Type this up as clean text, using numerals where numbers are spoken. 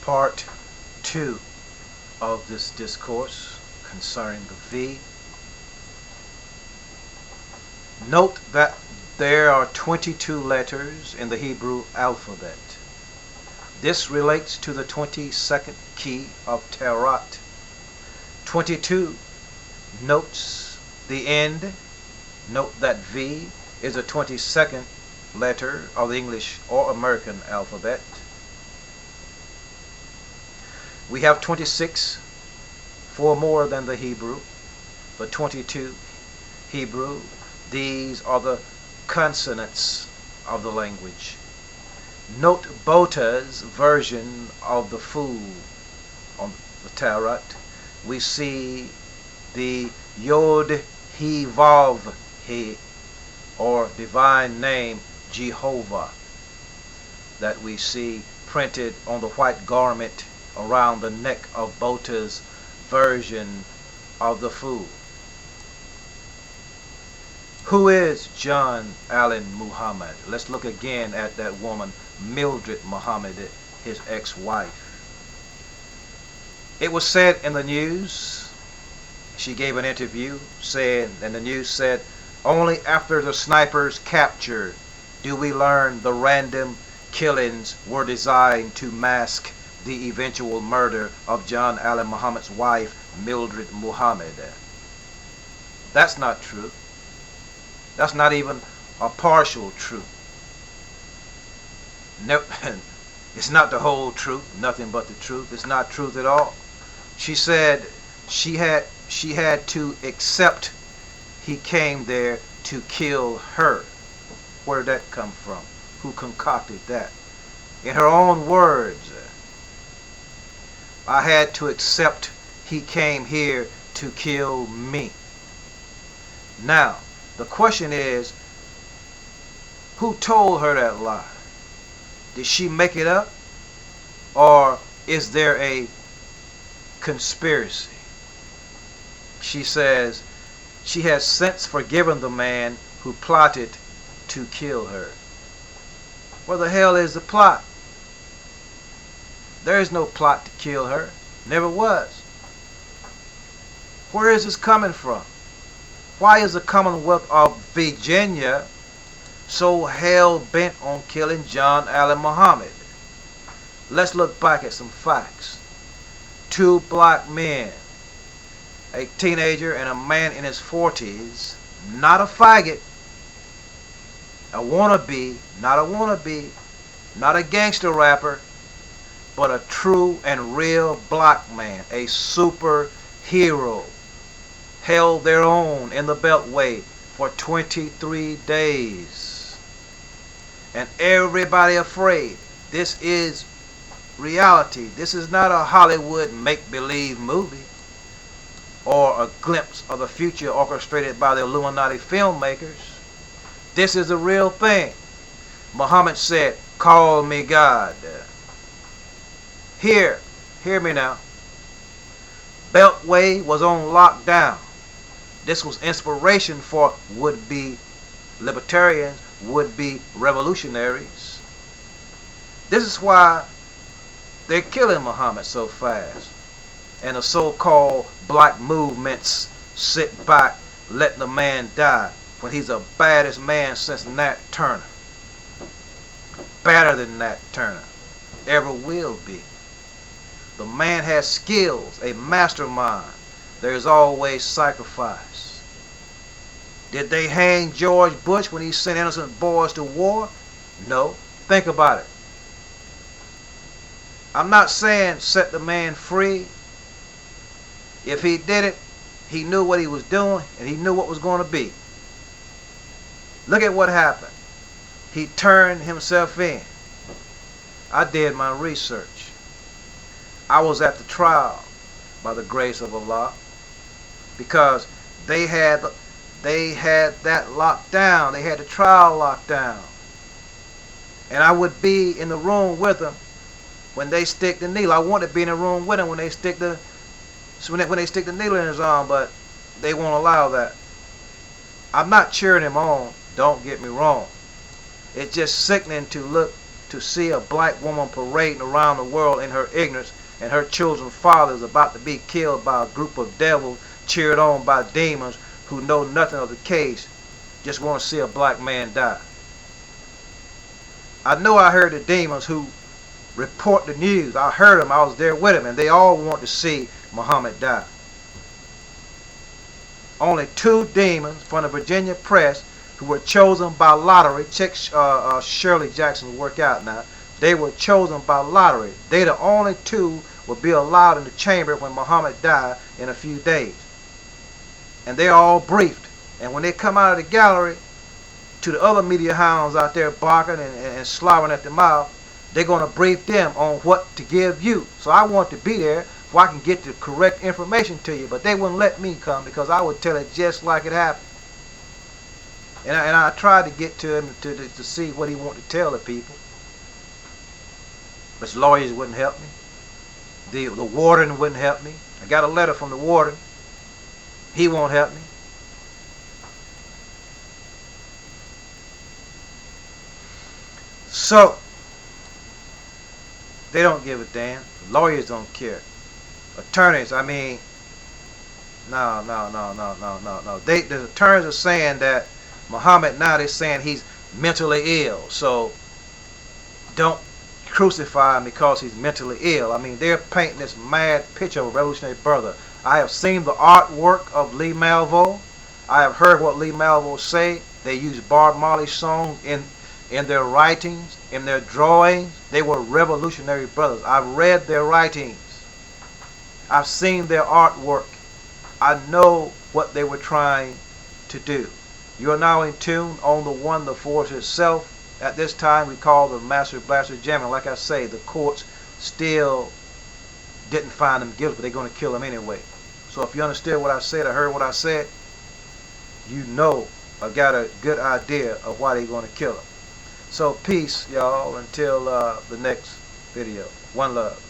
part 2 of this discourse concerning the V. Note that there are 22 letters in the Hebrew alphabet. This relates to the 22nd key of Terot. 22 notes the end. Note that V is the 22nd letter of the English or American alphabet. We have 26, 4 more than the Hebrew, but 22 Hebrew. These are the consonants of the language. Note Bota's version of the fool on the Tarot. We see the YOD, He, VOV, He, or divine name Jehovah, that we see printed on the white garment around the neck of Bota's version of the fool. Who is John Allen Muhammad? Let's look again at that woman, Mildred Muhammad, his ex-wife. It was said in the news, she gave an interview, and the news said, only after the snipers captured do we learn the random killings were designed to mask the eventual murder of John Allen Muhammad's wife, Mildred Muhammad. That's not true. That's not even a partial truth. No, it's not the whole truth, nothing but the truth. It's not truth at all. She said she had to accept he came there to kill her. Where did that come from? Who concocted that? In her own words, I had to accept he came here to kill me. Now, the question is, who told her that lie? Did she make it up? Or is there a conspiracy? She says she has since forgiven the man who plotted to kill her. Where the hell is the plot? There is no plot to kill her. Never was. Where is this coming from? Why is the Commonwealth of Virginia so hell-bent on killing John Allen Muhammad? Let's look back at some facts. 2 black men, a teenager and a man in his 40s, not a faggot, a wannabe, not a gangster rapper, but a true and real black man, a superhero, held their own in the Beltway for 23 days. And everybody afraid. This is reality. This is not a Hollywood make-believe movie or a glimpse of the future orchestrated by the Illuminati filmmakers. This is the real thing. Muhammad said, call me God. Hear me now. Beltway was on lockdown. This was inspiration for would-be libertarians, would-be revolutionaries. This is why they're killing Muhammad so fast. And the so-called black movements sit back, letting the man die, when he's the baddest man since Nat Turner. Better than Nat Turner. Ever will be. The man has skills, a mastermind. There's always sacrifice. Did they hang George Bush when he sent innocent boys to war? No. Think about it. I'm not saying set the man free. If he did it, he knew what he was doing and he knew what was going to be. Look at what happened. He turned himself in. I did my research. I was at the trial by the grace of Allah, because they had that locked down. They had the trial locked down. And I would be in the room with them when they stick the needle. I want to be in the room with them when they stick the needle in his arm, but they won't allow that. I'm not cheering him on, don't get me wrong. It's just sickening to look to see a black woman parading around the world in her ignorance, and her children's father is about to be killed by a group of devils cheered on by demons who know nothing of the case, just want to see a black man die. I know I heard the demons who report the news. I heard them. I was there with them, and they all want to see Muhammad die. Only 2 demons from the Virginia press who were chosen by lottery. Check Shirley Jackson's work out now. They were chosen by lottery. They the only 2 will be allowed in the chamber when Muhammad died in a few days. And they're all briefed. And when they come out of the gallery to the other media hounds out there barking and slobbering at the mouth, they're going to brief them on what to give you. So I want to be there so I can get the correct information to you. But they wouldn't let me come because I would tell it just like it happened. And I tried to get to him to see what he wanted to tell the people. But the lawyers wouldn't help me. The warden wouldn't help me. I got a letter from the warden. He won't help me. So, they don't give a damn. Lawyers don't care. Attorneys, I mean, no. The attorneys are saying that Muhammad now, they're saying he's mentally ill. So, don't crucify him because he's mentally ill. I mean, they're painting this mad picture of a revolutionary brother. I have seen the artwork of Lee Malvo. I have heard what Lee Malvo say. They use Bob Marley's songs in their writings, in their drawings. They were revolutionary brothers. I've read their writings. I've seen their artwork. I know what they were trying to do. You are now in tune on the One, the Force itself. At this time, we call the Master Blaster Gemini. Like I say, the courts still didn't find him guilty, but they're going to kill him anyway. So if you understood what I said, or heard what I said, you know I got a good idea of why they're going to kill him. So peace, y'all, until the next video. One love.